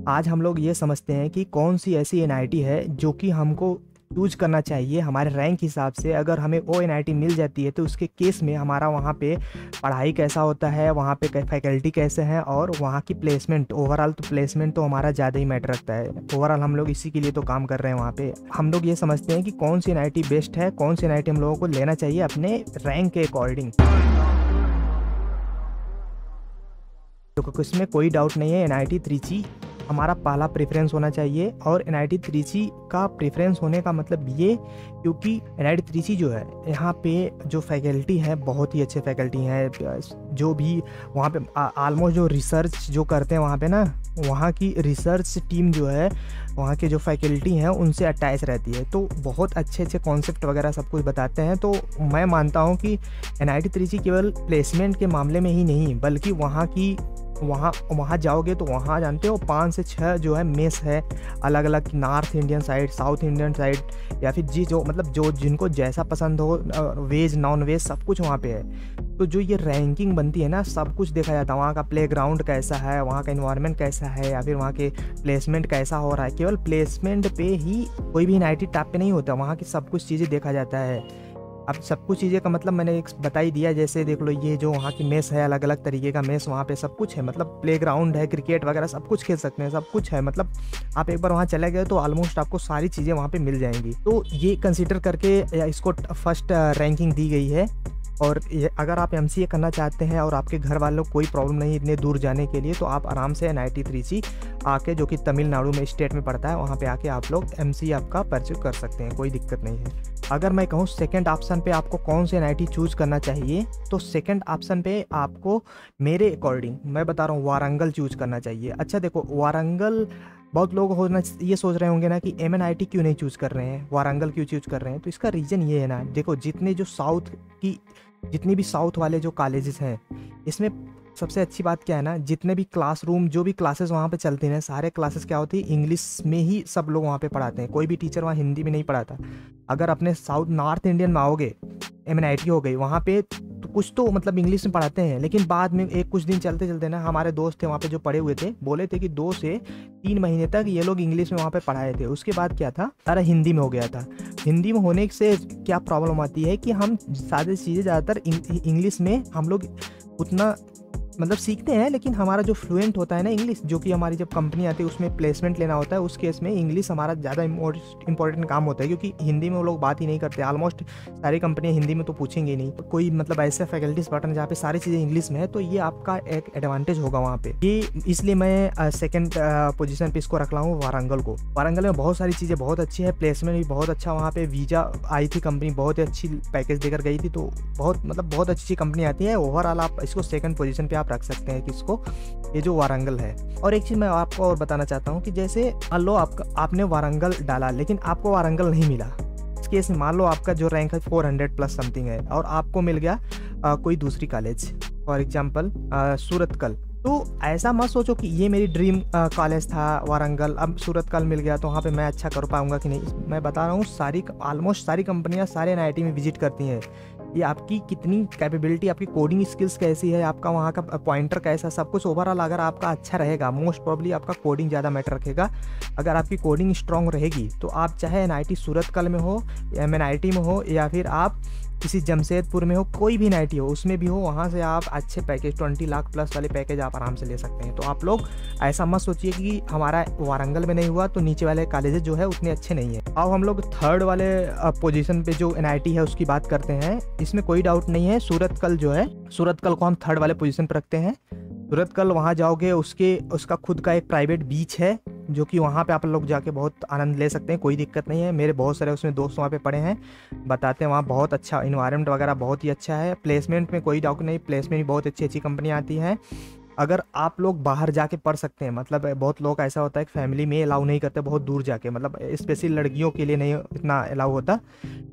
आज हम लोग ये समझते हैं कि कौन सी ऐसी एनआईटी है जो कि हमको चूज करना चाहिए हमारे रैंक हिसाब से। अगर हमें वो एनआईटी मिल जाती है तो उसके केस में हमारा वहाँ पे पढ़ाई कैसा होता है, वहाँ पे फैकल्टी कैसे हैं और वहाँ की प्लेसमेंट, ओवरऑल तो प्लेसमेंट तो हमारा ज़्यादा ही मैटर रखता है। ओवरऑल हम लोग इसी के लिए तो काम कर रहे हैं। वहाँ पे हम लोग ये समझते हैं कि कौन सी एनआईटी बेस्ट है, कौन सी एनआईटी हम लोगों को लेना चाहिए अपने रैंक के अकॉर्डिंग। तो इसमें कोई डाउट नहीं है, एनआईटी त्रिची हमारा पहला प्रेफरेंस होना चाहिए। और एनआईटी त्रिची का प्रेफरेंस होने का मतलब ये, क्योंकि एनआईटी त्रिची जो है यहाँ पे जो फैकल्टी है बहुत ही अच्छे फैकल्टी हैं। जो भी वहाँ पे ऑलमोस्ट जो रिसर्च जो करते हैं वहाँ पे ना, वहाँ की रिसर्च टीम जो है, वहाँ के जो फैकल्टी हैं उनसे अटैच रहती है, तो बहुत अच्छे अच्छे कॉन्सेप्ट वगैरह सब कुछ बताते हैं। तो मैं मानता हूँ कि एनआईटी त्रिची केवल प्लेसमेंट के मामले में ही नहीं बल्कि वहाँ जाओगे तो वहाँ जानते हो 5 से 6 जो है मेस है अलग अलग, north Indian side, south Indian side, या फिर जो मतलब जो जिनको जैसा पसंद हो, वेज नॉन वेज सब कुछ वहाँ पे है। तो जो ये रैंकिंग बनती है ना, सब कुछ देखा जाता है, वहाँ का प्लेग्राउंड कैसा है, वहाँ का एनवायरनमेंट कैसा है, या फिर वहाँ के प्लेसमेंट कैसा हो रहा है। केवल प्लेसमेंट पे ही कोई भी एनआईटी टॉप पे नहीं होता, वहाँ की सब कुछ चीज़ें देखा जाता है। अब सब कुछ चीज़ें का मतलब मैंने एक बता ही दिया। जैसे देख लो, ये जो वहाँ की मेस है, अलग अलग तरीके का मेस वहाँ पे सब कुछ है, मतलब प्लेग्राउंड है, क्रिकेट वगैरह सब कुछ खेल सकते हैं, सब कुछ है। मतलब आप एक बार वहाँ चले गए तो ऑलमोस्ट आपको सारी चीज़ें वहाँ पे मिल जाएंगी। तो ये कंसीडर करके इसको फर्स्ट रैंकिंग दी गई है। और अगर आप एमसीए करना चाहते हैं और आपके घर वालों को कोई प्रॉब्लम नहीं इतने दूर जाने के लिए, तो आप आराम से एनआईटी त्रिची आके, जो कि तमिलनाडु में स्टेट में पड़ता है, वहाँ पे आके आप लोग एमसीए आपका परस्यू कर सकते हैं, कोई दिक्कत नहीं है। अगर मैं कहूँ सेकंड ऑप्शन पे आपको कौन से एनआईटी चूज करना चाहिए, तो सेकंड ऑप्शन पे आपको मेरे अकॉर्डिंग मैं बता रहा हूँ वारंगल चूज करना चाहिए। अच्छा देखो, वारंगल बहुत लोग होना ये सोच रहे होंगे ना कि एमएनआईटी क्यों नहीं चूज़ कर रहे हैं, वारंगल क्यों चूज़ कर रहे हैं। तो इसका रीज़न ये है ना, देखो जितनी भी साउथ वाले जो कॉलेजेस हैं, इसमें सबसे अच्छी बात क्या है ना, जितने भी क्लासरूम, जो भी क्लासेस वहाँ पे चलते हैं, सारे क्लासेस क्या होती है, इंग्लिश में ही सब लोग वहाँ पे पढ़ाते हैं। कोई भी टीचर वहाँ हिंदी में नहीं पढ़ाता। अगर अपने साउथ नॉर्थ इंडियन में आओगे, एमएनआईटी हो गई, वहाँ पे तो कुछ तो मतलब इंग्लिश में पढ़ाते हैं, लेकिन बाद में एक कुछ दिन चलते चलते ना, हमारे दोस्त थे वहाँ पे जो पढ़े हुए थे, बोले थे कि 2 से 3 महीने तक ये लोग इंग्लिश में वहाँ पे पढ़ाए थे। उसके बाद क्या था, सारा हिंदी में हो गया था। हिंदी में होने से क्या प्रॉब्लम आती है कि हम सारी चीज़ें ज़्यादातर इंग्लिश में हम लोग उतना मतलब सीखते हैं, लेकिन हमारा जो फ्लुएंट होता है ना इंग्लिश, जो कि हमारी जब कंपनी आती है उसमें प्लेसमेंट लेना होता है, उस केस में इंग्लिश हमारा ज़्यादा इंपॉर्टेंट काम होता है, क्योंकि हिंदी में वो लोग बात ही नहीं करते। ऑलमोस्ट सारी कंपनियां हिंदी में तो पूछेंगे नहीं। तो कोई मतलब ऐसे फैकल्टीज पैटर्न जहाँ पे सारी चीज़ें इंग्लिश में है, तो ये आपका एक एडवांटेज होगा वहाँ पे। ये इसलिए मैं सेकेंड पोजिशन पे इसको रख रहा हूँ, वारंगल को। वारंगल में बहुत सारी चीज़ें बहुत अच्छी है, प्लेसमेंट भी बहुत अच्छा, वहाँ पे वीज़ा आई थी, कंपनी बहुत ही अच्छी पैकेज देकर गई थी, तो बहुत अच्छी कंपनी आती है। ओवरऑल आप इसको सेकंड पोजीशन पे आप रख सकते हैं किसको, ये जो वारंगल है। और एक चीज़ मैं आपको और बताना चाहता हूँ कि जैसे मान लो आपने वारंगल डाला लेकिन आपको वारंगल नहीं मिला, इस केस में मान लो आपका जो रैंक है 400 प्लस समथिंग है और आपको मिल गया कोई दूसरी कॉलेज, फॉर एग्जाम्पल सूरतकल। तो ऐसा मत सोचो कि ये मेरी ड्रीम कॉलेज था वारंगल, अब सूरतकल मिल गया तो वहाँ पे मैं अच्छा कर पाऊंगा कि नहीं। मैं बता रहा हूँ ऑलमोस्ट सारी कंपनियाँ सारे एनआईटी में विजिट करती हैं। ये आपकी कितनी कैपेबिलिटी, आपकी कोडिंग स्किल्स कैसी है, आपका वहाँ का पॉइंटर कैसा, सब कुछ ओवरऑल अगर आपका अच्छा रहेगा, मोस्ट प्रोबेबली आपका कोडिंग ज़्यादा मैटर रखेगा। अगर आपकी कोडिंग स्ट्रांग रहेगी तो आप चाहे एनआईटी सूरतकल में हो, एमएनआईटी में हो, या फिर आप किसी जमशेदपुर में हो, कोई भी एनआईटी हो उसमें भी हो, वहाँ से आप अच्छे पैकेज 20 लाख प्लस वाले पैकेज आप आराम से ले सकते हैं। तो आप लोग ऐसा मत सोचिए कि हमारा वारंगल में नहीं हुआ तो नीचे वाले कॉलेजेस जो है उतने अच्छे नहीं है। अब हम लोग थर्ड वाले पोजीशन पे जो एनआईटी है उसकी बात करते हैं। इसमें कोई डाउट नहीं है, सूरतकल जो है, सूरतकल को हम थर्ड वाले पोजीशन पर रखते हैं। सूरतकल वहाँ जाओगे, उसका खुद का एक प्राइवेट बीच है, जो कि वहाँ पे आप लोग जाके बहुत आनंद ले सकते हैं, कोई दिक्कत नहीं है। मेरे बहुत सारे उसमें दोस्त वहाँ पे पढ़े हैं, बताते हैं वहाँ बहुत अच्छा इन्वायरमेंट वगैरह बहुत ही अच्छा है। प्लेसमेंट में कोई डाउट नहीं, प्लेसमेंट भी बहुत अच्छी कंपनियाँ आती हैं। अगर आप लोग बाहर जाके पढ़ सकते हैं, मतलब बहुत लोग ऐसा होता है कि फैमिली में अलाउ नहीं करते बहुत दूर जाके, मतलब स्पेशली लड़कियों के लिए नहीं इतना अलाउ होता,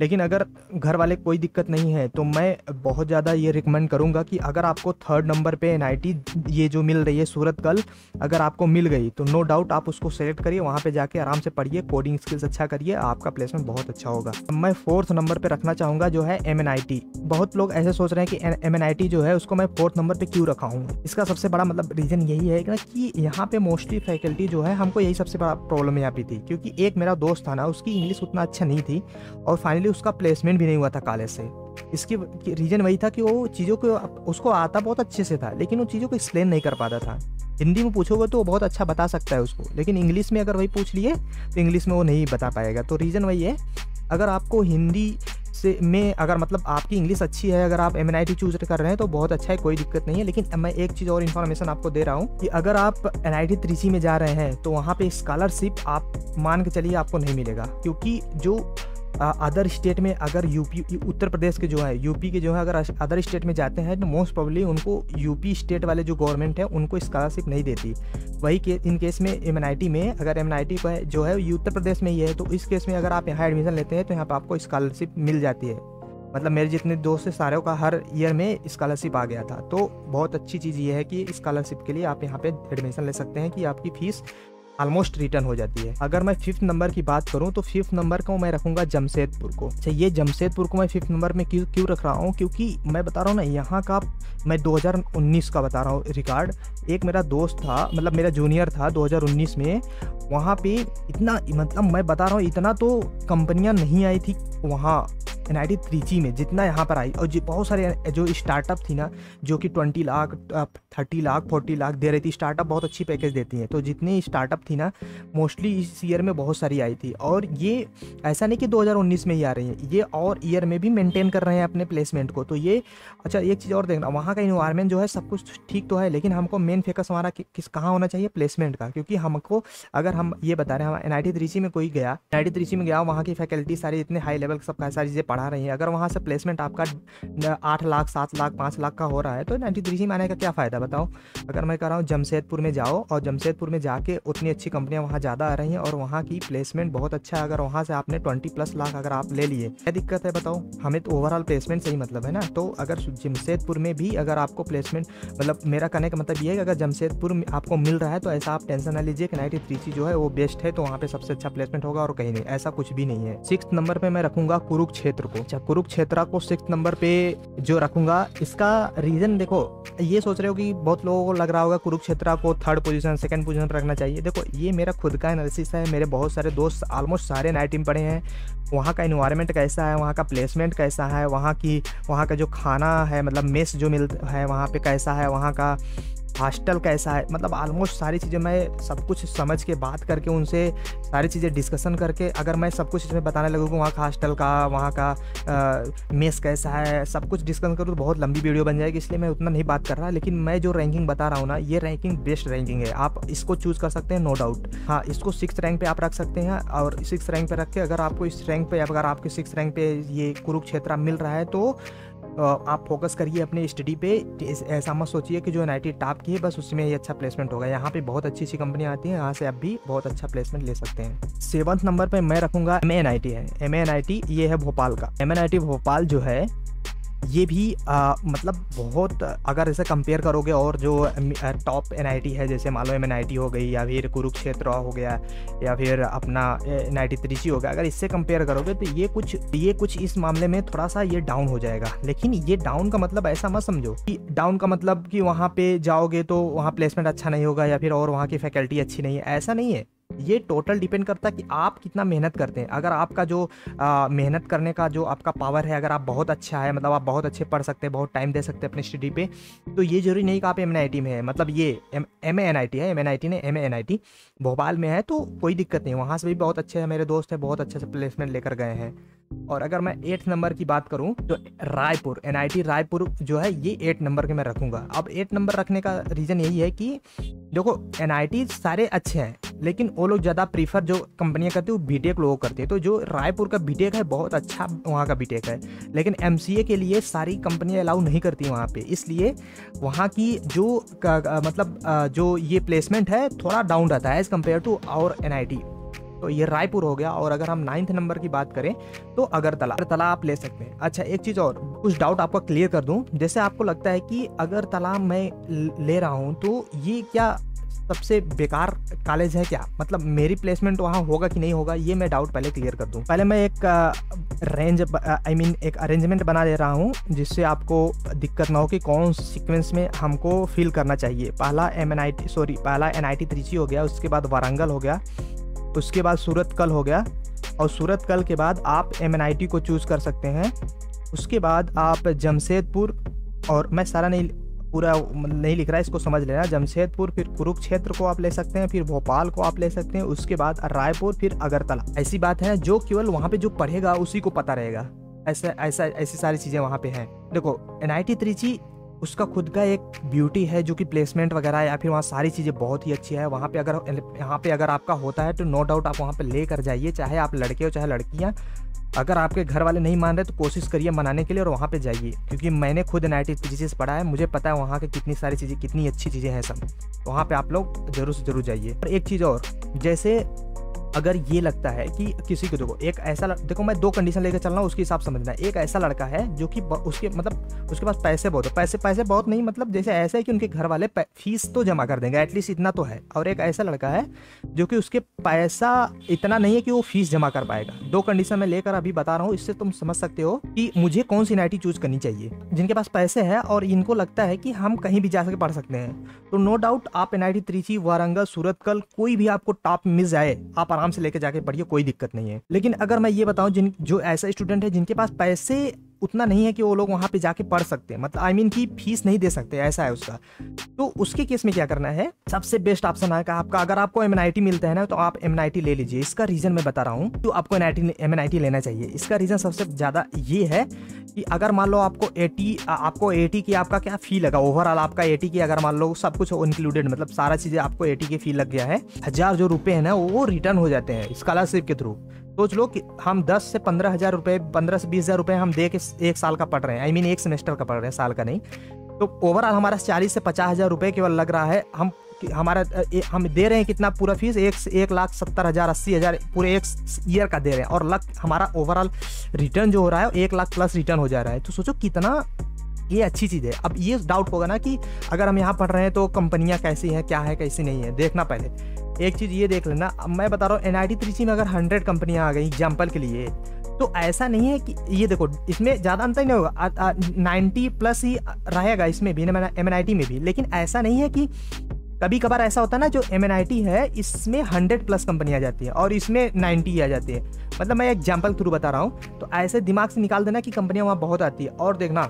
लेकिन अगर घर वाले कोई दिक्कत नहीं है तो मैं बहुत ज़्यादा ये रिकमेंड करूँगा कि अगर आपको थर्ड नंबर पे एनआईटी ये जो मिल रही है सूरतकल, अगर आपको मिल गई तो नो डाउट आप उसको सेलेक्ट करिए, वहाँ पर जाके आराम से पढ़िए, कोडिंग स्किल्स अच्छा करिए, आपका प्लेसमेंट बहुत अच्छा होगा। मैं फोर्थ नंबर पर रखना चाहूँगा जो है एमएनआईटी। बहुत लोग ऐसे सोच रहे हैं कि एमएनआईटी जो है उसको मैं फोर्थ नंबर पर क्यों रखा हूँ। इसका सबसे बड़ा मतलब रीज़न यही है कि यहाँ पे मोस्टली फैकल्टी जो है, हमको यही सबसे बड़ा प्रॉब्लम यहाँ पे थी, क्योंकि एक मेरा दोस्त था ना, उसकी इंग्लिश उतना अच्छा नहीं थी और फाइनली उसका प्लेसमेंट भी नहीं हुआ था कॉलेज से। इसकी रीज़न वही था कि वो चीज़ों को उसको आता बहुत अच्छे से था, लेकिन वो चीज़ों को एक्सप्लेन नहीं कर पाता था। हिंदी में पूछोगे तो वो बहुत अच्छा बता सकता है उसको, लेकिन इंग्लिश में अगर वही पूछ लिए तो इंग्लिश में वो नहीं बता पाएगा। तो रीज़न वही है, अगर आपको हिंदी से में अगर मतलब आपकी इंग्लिश अच्छी है, अगर आप MNIT चूज कर रहे हैं तो बहुत अच्छा है, कोई दिक्कत नहीं है। लेकिन मैं एक चीज़ और इन्फॉर्मेशन आपको दे रहा हूँ कि अगर आप NIT त्रिची में जा रहे हैं तो वहाँ पे स्कॉलरशिप आप मान के चलिए आपको नहीं मिलेगा, क्योंकि जो अदर स्टेट में अगर यूपी उत्तर प्रदेश के जो है, यूपी के जो है, अगर अदर स्टेट में जाते हैं तो मोस्ट प्रोबेबली उनको यूपी स्टेट वाले जो गवर्नमेंट है उनको स्कॉलरशिप नहीं देती। वही इन केस में MNIT में, अगर MNIT जो है ये उत्तर प्रदेश में ही है, तो इस केस में अगर आप यहाँ एडमिशन लेते हैं तो यहाँ पर आपको स्कॉलरशिप मिल जाती है। मतलब मेरे जितने दोस्त हैं सारों का हर ईयर में स्कॉलरशिप आ गया था। तो बहुत अच्छी चीज़ ये है कि स्कॉलरशिप के लिए आप यहाँ पे एडमिशन ले सकते हैं कि आपकी फ़ीस ऑलमोस्ट रिटर्न हो जाती है। अगर मैं 5th नंबर की बात करूं तो 5th नंबर को मैं रखूंगा जमशेदपुर को। अच्छा, ये जमशेदपुर को मैं 5th नंबर में क्यों रख रहा हूं, क्योंकि मैं बता रहा हूं ना, यहाँ का मैं 2019 का बता रहा हूँ रिकॉर्ड। एक मेरा दोस्त था, मतलब मेरा जूनियर था 2019 में, वहाँ पे इतना, मतलब मैं बता रहा हूँ इतना तो कंपनियाँ नहीं आई थी वहाँ NIT त्रिची में जितना यहाँ पर आई। और बहुत सारे जो स्टार्टअप थी ना, जो कि 20 लाख 30 लाख 40 लाख दे रही थी, स्टार्टअप बहुत अच्छी पैकेज देती हैं, तो जितनी स्टार्टअप थी ना मोस्टली इस ईयर में बहुत सारी आई थी। और ये ऐसा नहीं कि 2019 में ही आ रही हैं, ये और ईयर में भी मेंटेन कर रहे हैं अपने प्लेसमेंट को। तो ये अच्छा, एक चीज़ और देखना, वहाँ का इन्वायरमेंट जो है सब कुछ ठीक तो है, लेकिन हमको मेन फोकस हमारा किस कहाँ होना चाहिए, प्लेसमेंट का। क्योंकि हमको, अगर हम ये बता रहे हैं हम NIT त्रिची में कोई गया, NIT त्रिची में गया, वहाँ की फैकल्टी सारी इतने हाई लेवल सब सारी चीज़ें पढ़ा रही हैं, अगर वहाँ से प्लेसमेंट आपका 8 लाख 7 लाख 5 लाख का हो रहा है तो NIT त्रिची में आने का क्या फ़ायदा बताओ। अगर मैं कह रहा हूँ जमशेदपुर में जाओ, और जमशेदपुर में जाके उतनी अच्छी कंपनियाँ वहाँ ज़्यादा आ रही हैं और वहाँ की प्लेसमेंट बहुत अच्छा है। अगर वहाँ से आपने 20+ लाख अगर आप ले लिए, क्या दिक्कत है बताओ। हमें तो ओवरऑल प्लेसमेंट से ही मतलब है ना। तो अगर जमशेदपुर में भी अगर आपको प्लेसमेंट, मतलब मेरा कहने का मतलब ये है कि अगर जमशेदपुर में आपको मिल रहा है तो ऐसा आप टेंशन ना लीजिए कि NIT त्रिची जो है वो बेस्ट है, तो वहाँ पे सबसे अच्छा प्लेसमेंट होगा और कहीं नहीं, ऐसा कुछ भी नहीं है। 6th नंबर पे मैं रखूंगा कुरुक्षेत्र को। अच्छा, कुरुक्षेत्र को 6th नंबर पे जो रखूंगा, इसका रीजन देखो, ये सोच रहे हो कि बहुत लोगों को लग रहा होगा कुरुक्षेत्र को 3rd पोजीशन 2nd पोजीशन पर रखना चाहिए। देखो, ये मेरा खुद का एनालिसिस है, मेरे बहुत सारे दोस्त ऑलमोस्ट सारे NIT में पढ़े हैं। वहाँ का इन्वायरमेंट कैसा है, वहाँ का प्लेसमेंट कैसा है, वहाँ का जो खाना है, मतलब मेस जो मिलता है वहाँ पे कैसा है, वहाँ का हॉस्टल कैसा है, मतलब ऑलमोस्ट सारी चीज़ें मैं सब कुछ समझ के बात करके उनसे सारी चीज़ें डिस्कशन करके, अगर मैं सब कुछ इसमें बताने लगूँ कि वहाँ का हॉस्टल का, वहाँ का मेस कैसा है, सब कुछ डिस्कशन करूँ तो बहुत लंबी वीडियो बन जाएगी, इसलिए मैं उतना नहीं बात कर रहा। लेकिन मैं जो रैंकिंग बता रहा हूँ ना, ये रैंकिंग बेस्ट रैंकिंग है, आप इसको चूज़ कर सकते हैं, नो डाउट। हाँ, इसको 6th रैंक पे आप रख सकते हैं, और 6th रैंक पे रख के अगर आपको इस रैंक पे, अगर आपके 6th रैंक पे ये कुरुक्षेत्र मिल रहा है तो आप फोकस करिए अपने स्टडी पे। ऐसा मत सोचिए कि जो NIT टॉप की है बस उसमें ही अच्छा प्लेसमेंट होगा। यहाँ पे बहुत अच्छी कंपनियाँ आती हैं, यहाँ से आप भी बहुत अच्छा प्लेसमेंट ले सकते हैं। 7th नंबर पे मैं रखूँगा MANIT है। MANIT ये है भोपाल का। MANIT भोपाल जो है ये भी मतलब बहुत, अगर इसे कंपेयर करोगे और जो टॉप NIT है, जैसे मान लो MNIT हो गई, या फिर कुरुक्षेत्र हो गया, या फिर अपना NIT त्रिची हो गया, अगर इससे कंपेयर करोगे तो ये कुछ इस मामले में थोड़ा सा ये डाउन हो जाएगा। लेकिन ये डाउन का मतलब ऐसा मत समझो कि डाउन का मतलब कि वहाँ पे जाओगे तो वहाँ प्लेसमेंट अच्छा नहीं होगा, या फिर और वहाँ की फैकल्टी अच्छी नहीं है, ऐसा नहीं है। ये टोटल डिपेंड करता है कि आप कितना मेहनत करते हैं। अगर आपका जो मेहनत करने का जो आपका पावर है, अगर आप बहुत अच्छा है, मतलब आप बहुत अच्छे पढ़ सकते हैं, बहुत टाइम दे सकते हैं अपनी स्टडी पे, तो ये जरूरी नहीं कि आप MNIT में है। मतलब ये MANIT है, MNIT ने MANIT भोपाल में है तो कोई दिक्कत नहीं, वहाँ से भी बहुत अच्छे मेरे दोस्त हैं, बहुत अच्छे से प्लेसमेंट लेकर गए हैं। और अगर मैं 8th नंबर की बात करूं तो रायपुर, NIT रायपुर जो है ये 8 नंबर के मैं रखूंगा। अब 8 नंबर रखने का रीज़न यही है कि देखो, NIT सारे अच्छे हैं, लेकिन वो लोग ज़्यादा प्रीफर जो कंपनियां करती है वो बीटेक लोगों को करती है। तो जो रायपुर का बीटेक है बहुत अच्छा वहाँ का बीटेक है, लेकिन MCA के लिए सारी कंपनियां अलाउ नहीं करती वहाँ पे, इसलिए वहाँ की जो मतलब जो ये प्लेसमेंट है थोड़ा डाउन रहता है एज़ कम्पेयर टू और NIT। तो ये रायपुर हो गया। और अगर हम 9th नंबर की बात करें तो अगरतला आप ले सकते हैं। अच्छा, एक चीज़ और, कुछ डाउट आपको क्लियर कर दूं। जैसे आपको लगता है कि अगरतला मैं ले रहा हूं तो ये क्या सबसे बेकार कॉलेज है क्या, मतलब मेरी प्लेसमेंट वहाँ होगा कि नहीं होगा, ये मैं डाउट पहले क्लियर कर दूँ। पहले मैं एक एक अरेंजमेंट बना दे रहा हूँ जिससे आपको दिक्कत ना हो कि कौन सीक्वेंस में हमको फिल करना चाहिए। पहला NIT त्रिची हो गया, उसके बाद वारंगल हो गया, उसके बाद सूरतकल हो गया, और सूरतकल के बाद आप MNIT को चूज़ कर सकते हैं। उसके बाद आप जमशेदपुर, और मैं सारा पूरा नहीं लिख रहा, इसको समझ लेना, जमशेदपुर, फिर कुरुक्षेत्र को आप ले सकते हैं, फिर भोपाल को आप ले सकते हैं, उसके बाद रायपुर, फिर अगरतला। ऐसी बात है जो केवल वहाँ पे जो पढ़ेगा उसी को पता रहेगा। ऐसी सारी चीज़ें वहाँ पे हैं। देखो NIT त्रिची उसका खुद का एक ब्यूटी है जो कि प्लेसमेंट वगैरह या फिर वहाँ सारी चीज़ें बहुत ही अच्छी है। वहाँ पे अगर आपका होता है तो नो डाउट आप वहाँ पे लेकर जाइए, चाहे आप लड़के हो चाहे लड़कियाँ। अगर आपके घर वाले नहीं मान रहे तो कोशिश करिए मनाने के लिए और वहाँ पे जाइए, क्योंकि मैंने खुद NIT त्रिची से पढ़ा है, मुझे पता है वहाँ के कितनी सारी चीज़ें, कितनी अच्छी चीज़ें हैं सब। तो वहाँ पे आप लोग ज़रूर से ज़रूर जाइए। और एक चीज़ और, जैसे अगर ये लगता है कि किसी को देखो मैं 2 कंडीशन लेकर चल रहा हूँ, उसके हिसाब समझना। एक ऐसा लड़का है जो कि उसके पास पैसे बहुत है, पैसे बहुत नहीं, मतलब जैसे ऐसा है कि उनके घर वाले फीस तो जमा कर देंगे, एटलीस्ट इतना तो है। और एक ऐसा लड़का है जो कि उसके पैसा इतना नहीं है कि वो फीस जमा कर पाएगा। 2 कंडीशन मैं लेकर अभी बता रहा हूँ, इससे तुम समझ सकते हो कि मुझे कौन सी NIT चूज करनी चाहिए। जिनके पास पैसे है और इनको लगता है कि हम कहीं भी जा सके पढ़ सकते हैं, तो नो डाउट आप NIT त्रिची, वारंगल, सूरतकल, कोई भी आपको टॉप मिल जाए आप आराम से लेके जाके पढ़िए, कोई दिक्कत नहीं है। लेकिन अगर मैं ये बताऊं, जो ऐसा स्टूडेंट है जिनके पास पैसे उतना नहीं है कि वो लोग वहाँ पे जाके पढ़ सकते हैं, मतलब की फीस नहीं दे सकते, ऐसा है उसका, तो उसके केस में क्या करना है, सबसे बेस्ट ऑप्शन है आपका, अगर आपको MNIT मिलता है ना तो आप MNIT ले लीजिए। इसका रीजन मैं बता रहा हूँ तो आपको MNIT लेना चाहिए। इसका रीजन सबसे ज्यादा ये है कि अगर मान लो आपको 80 की आपका क्या फी लगा, ओवरऑल आपका 80 की, अगर मान लो सब कुछ इंक्लूडेड, मतलब सारा चीजें आपको 80 की फी लग गया है, 1000 जो रुपए है ना वो रिटर्न हो जाते हैं स्कॉलरशिप के थ्रू। सोच लो कि हम 10 से 15,000 रुपए, 15 से 20,000 रुपए हम दे के 1 साल का पढ़ रहे हैं, एक सेमेस्टर का पढ़ रहे हैं, साल का नहीं। तो ओवरऑल हमारा 40 से 50,000 रुपए केवल लग रहा है। हम दे रहे हैं कितना पूरा फीस, 1,70,000 80,000 पूरे 1 ईयर का दे रहे हैं, और हमारा ओवरऑल रिटर्न जो हो रहा है 1 लाख प्लस रिटर्न हो जा रहा है। तो सोचो कितना ये अच्छी चीज़ है। अब ये डाउट होगा ना कि अगर हम यहाँ पढ़ रहे हैं तो कंपनियाँ कैसी हैं, क्या है कैसी नहीं है, देखना पहले एक चीज़ ये देख लेना। अब मैं बता रहा हूँ NIT त्रिची में अगर 100 कंपनियाँ आ गई एग्जाम्पल के लिए, तो ऐसा नहीं है कि ये देखो इसमें ज़्यादा अंतर नहीं होगा, 90 प्लस ही रहेगा इसमें भी, MNIT में भी। लेकिन ऐसा नहीं है कि कभी कभार ऐसा होता है ना, जो MNIT है इसमें 100 प्लस कंपनी आ जाती है और इसमें 90 आ जाती है, मतलब मैं एग्जाम्पल थ्रू बता रहा हूँ। तो ऐसे दिमाग से निकाल देना कि कंपनियाँ वहाँ बहुत आती है। और देखना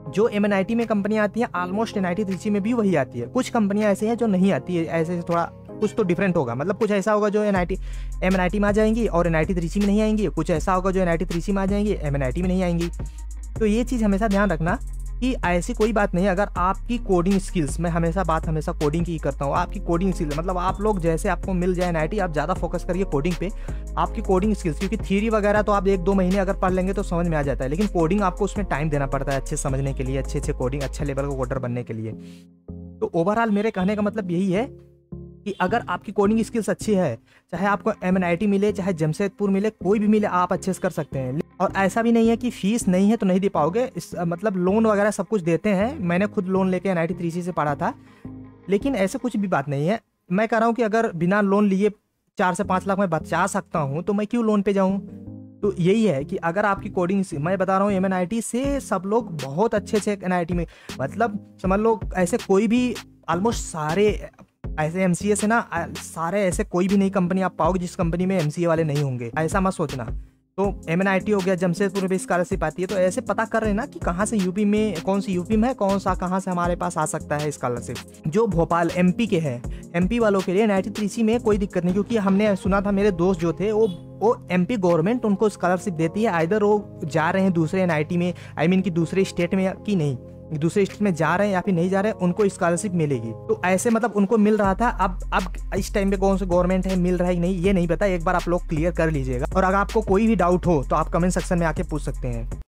जो MNIT में कंपनियाँ आती हैं ऑलमोस्ट NIT त्रिची में भी वही आती है। कुछ कंपनियाँ ऐसे हैं जो नहीं आती है, ऐसे थोड़ा कुछ तो डिफरेंट होगा, मतलब कुछ ऐसा होगा जो MNIT में आ जाएंगी और NIT त्रिची में नहीं आएंगी, कुछ ऐसा होगा जो NIT त्रिची में आ जाएंगी MNIT में नहीं आएंगी। तो ये चीज़ हमेशा ध्यान रखना कि ऐसी कोई बात नहीं। अगर आपकी कोडिंग स्किल्स, मैं हमेशा कोडिंग की करता हूँ, आपकी कोडिंग स्किल्स मतलब आप लोग जैसे आपको मिल जाए NIT, आप ज़्यादा फोकस करिए कोडिंग पे, आपकी कोडिंग स्किल्स, क्योंकि थ्योरी वगैरह तो आप 1-2 महीने अगर पढ़ लेंगे तो समझ में आ जाता है, लेकिन कोडिंग आपको उसमें टाइम देना पड़ता है अच्छे समझने के लिए, अच्छे कोडिंग, अच्छा लेवल का कोडर बनने के लिए। तो ओवरऑल मेरे कहने का मतलब यही है कि अगर आपकी कोडिंग स्किल्स अच्छी है, चाहे आपको MNIT मिले चाहे जमशेदपुर मिले, कोई भी मिले, आप अच्छे से कर सकते हैं। और ऐसा भी नहीं है कि फीस नहीं है तो नहीं दे पाओगे, मतलब लोन वगैरह सब कुछ देते हैं। मैंने खुद लोन लेके NIT त्रिची से पढ़ा था, लेकिन ऐसे कुछ भी बात नहीं है। मैं कह रहा हूँ कि अगर बिना लोन लिए 4 से 5 लाख में बचा सकता हूँ तो मैं क्यों लोन पे जाऊँ। तो यही है कि अगर आपकी कोडिंग से, मैं बता रहा हूँ MNIT से सब लोग बहुत अच्छे से NIT में, मतलब समझ लो ऐसे कोई भी ऑलमोस्ट सारे ऐसे MCA से ना सारे ऐसे कोई भी नई कंपनी आप पाओगे जिस कंपनी में MCA वाले नहीं होंगे, ऐसा मत सोचना। तो MNIT हो गया, जमशेदपुर में भी स्कॉलरशिप आती है, तो ऐसे पता कर रहे ना कि कहाँ से यूपी में, कौन सी यूपी में है, कहाँ से हमारे पास आ सकता है स्कॉलरशिप। जो भोपाल MP के हैं, MP वालों के लिए NIT त्रिची में कोई दिक्कत नहीं, क्योंकि हमने सुना था मेरे दोस्त जो थे वो MP गवर्नमेंट उनको स्कॉलरशिप देती है, आइदर वो जा रहे हैं दूसरे NIT में, कि दूसरे स्टेट में कि नहीं, दूसरे स्टेट में जा रहे हैं या फिर नहीं जा रहे हैं, उनको स्कॉलरशिप मिलेगी। तो ऐसे मतलब उनको मिल रहा था। अब इस टाइम पे कौन सा गवर्नमेंट है, मिल रहा है कि नहीं ये नहीं पता, एक बार आप लोग क्लियर कर लीजिएगा। और अगर आपको कोई भी डाउट हो तो आप कमेंट सेक्शन में आके पूछ सकते हैं।